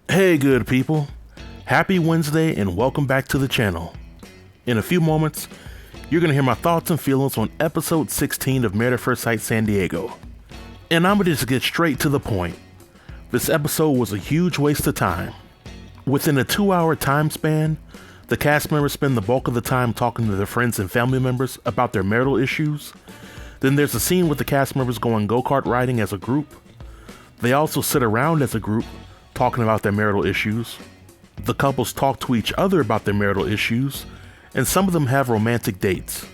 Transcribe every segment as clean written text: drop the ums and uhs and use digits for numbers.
Hey good people, happy Wednesday and welcome back to the channel. In a few moments, you're going to hear my thoughts and feelings on episode 16 of Married at First Sight San Diego. And I'm going to just get straight to the point. This episode was a huge waste of time. Within a 2-hour time span, the cast members spend the bulk of the time talking to their friends and family members about their marital issues. Then there's a scene with the cast members going go-kart riding as a group. They also sit around as a group talking about their marital issues. The couples talk to each other about their marital issues, and some of them have romantic dates.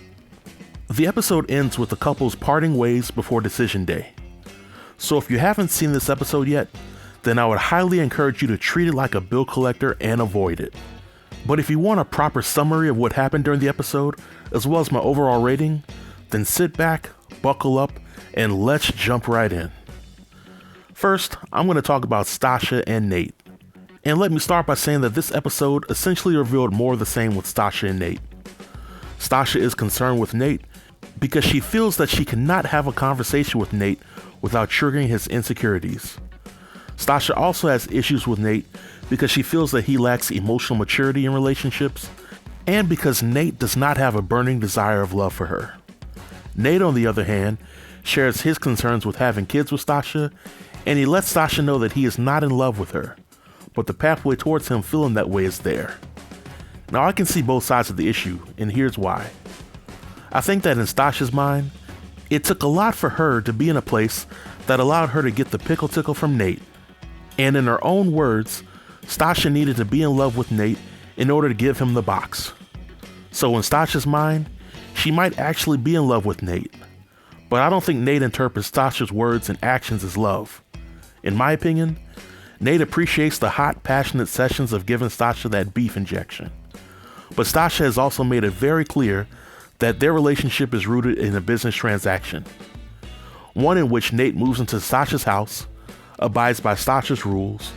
The episode ends with the couples parting ways before decision day. So if you haven't seen this episode yet, then I would highly encourage you to treat it like a bill collector and avoid it. But if you want a proper summary of what happened during the episode, as well as my overall rating, then sit back, buckle up, and let's jump right in. First, I'm going to talk about Stacia and Nate. And let me start by saying that this episode essentially revealed more of the same with Stacia and Nate. Stacia is concerned with Nate because she feels that she cannot have a conversation with Nate without triggering his insecurities. Stacia also has issues with Nate because she feels that he lacks emotional maturity in relationships, and because Nate does not have a burning desire of love for her. Nate, on the other hand, shares his concerns with having kids with Stacia, and he lets Stacia know that he is not in love with her, but the pathway towards him feeling that way is there. Now I can see both sides of the issue, and here's why. I think that in Stacia's mind, it took a lot for her to be in a place that allowed her to get the pickle tickle from Nate. And in her own words, Stacia needed to be in love with Nate in order to give him the box. So in Stacia's mind, she might actually be in love with Nate. But I don't think Nate interprets Stacia's words and actions as love. In my opinion, Nate appreciates the hot, passionate sessions of giving Stacia that beef injection. But Stacia has also made it very clear that their relationship is rooted in a business transaction. One in which Nate moves into Stacia's house, abides by Stacia's rules,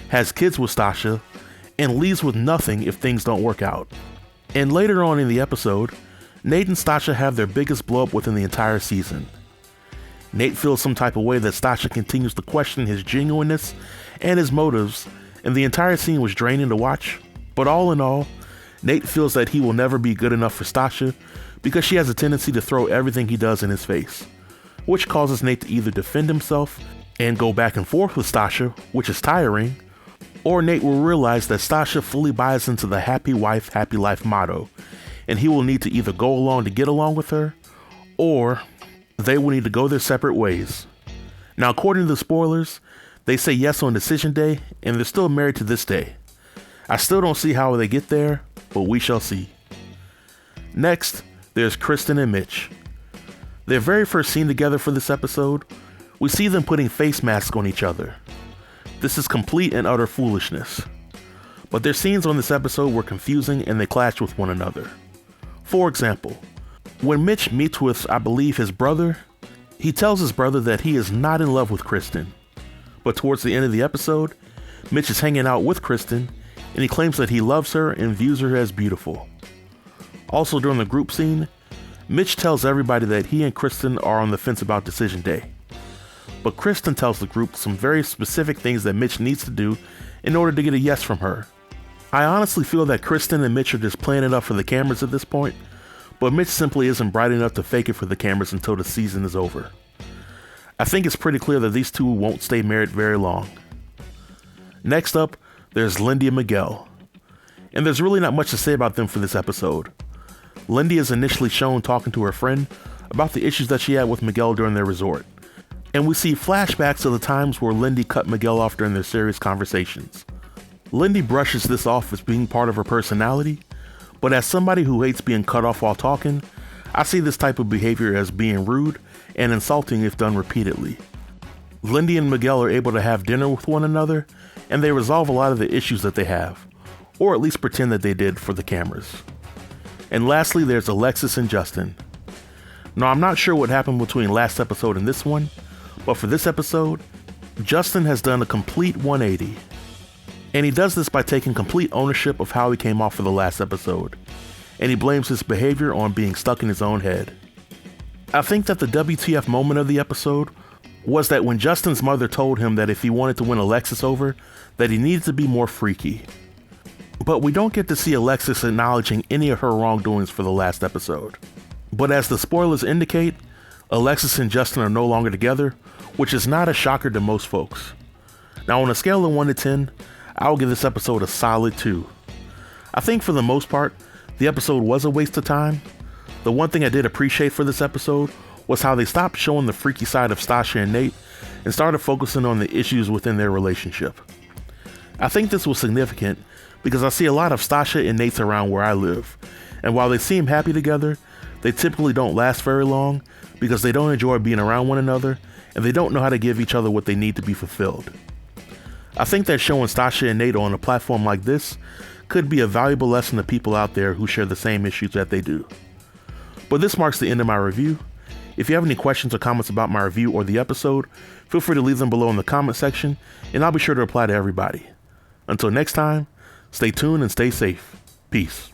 has kids with Stacia, and leaves with nothing if things don't work out. And later on in the episode, Nate and Stacia have their biggest blow up within the entire season. Nate feels some type of way that Stacia continues to question his genuineness and his motives, and the entire scene was draining to watch. But all in all, Nate feels that he will never be good enough for Stacia because she has a tendency to throw everything he does in his face, which causes Nate to either defend himself and go back and forth with Stacia, which is tiring, or Nate will realize that Stacia fully buys into the happy wife, happy life motto, and he will need to either go along to get along with her, or they will need to go their separate ways. Now, according to the spoilers, they say yes on decision day, and they're still married to this day. I still don't see how they get there, but we shall see. Next, there's Krysten and Mitch. Their very first scene together for this episode, we see them putting face masks on each other. This is complete and utter foolishness. But their scenes on this episode were confusing and they clashed with one another. For example, when Mitch meets with, I believe, his brother, he tells his brother that he is not in love with Krysten. But towards the end of the episode, Mitch is hanging out with Krysten, and he claims that he loves her and views her as beautiful. Also during the group scene, Mitch tells everybody that he and Krysten are on the fence about decision day. But Krysten tells the group some very specific things that Mitch needs to do in order to get a yes from her. I honestly feel that Krysten and Mitch are just playing it up for the cameras at this point, but Mitch simply isn't bright enough to fake it for the cameras until the season is over. I think it's pretty clear that these two won't stay married very long. Next up, there's Lindy and Miguel. And there's really not much to say about them for this episode. Lindy is initially shown talking to her friend about the issues that she had with Miguel during their resort. And we see flashbacks of the times where Lindy cut Miguel off during their serious conversations. Lindy brushes this off as being part of her personality, but as somebody who hates being cut off while talking, I see this type of behavior as being rude and insulting if done repeatedly. Lindy and Miguel are able to have dinner with one another, and they resolve a lot of the issues that they have, or at least pretend that they did for the cameras. And lastly, there's Alexis and Justin. Now, I'm not sure what happened between last episode and this one, but for this episode, Justin has done a complete 180. And he does this by taking complete ownership of how he came off for the last episode, and he blames his behavior on being stuck in his own head. I think that the WTF moment of the episode was that when Justin's mother told him that if he wanted to win Alexis over, that he needed to be more freaky. But we don't get to see Alexis acknowledging any of her wrongdoings for the last episode. But as the spoilers indicate, Alexis and Justin are no longer together, which is not a shocker to most folks. Now on a scale of 1 to 10, I'll give this episode a solid 2. I think for the most part, the episode was a waste of time. The one thing I did appreciate for this episode was how they stopped showing the freaky side of Stacia and Nate and started focusing on the issues within their relationship. I think this was significant because I see a lot of Stacia and Nates around where I live, and while they seem happy together, they typically don't last very long because they don't enjoy being around one another and they don't know how to give each other what they need to be fulfilled. I think that showing Stacia and Nate on a platform like this could be a valuable lesson to people out there who share the same issues that they do. But this marks the end of my review. If you have any questions or comments about my review or the episode, feel free to leave them below in the comment section, and I'll be sure to reply to everybody. Until next time, stay tuned and stay safe. Peace.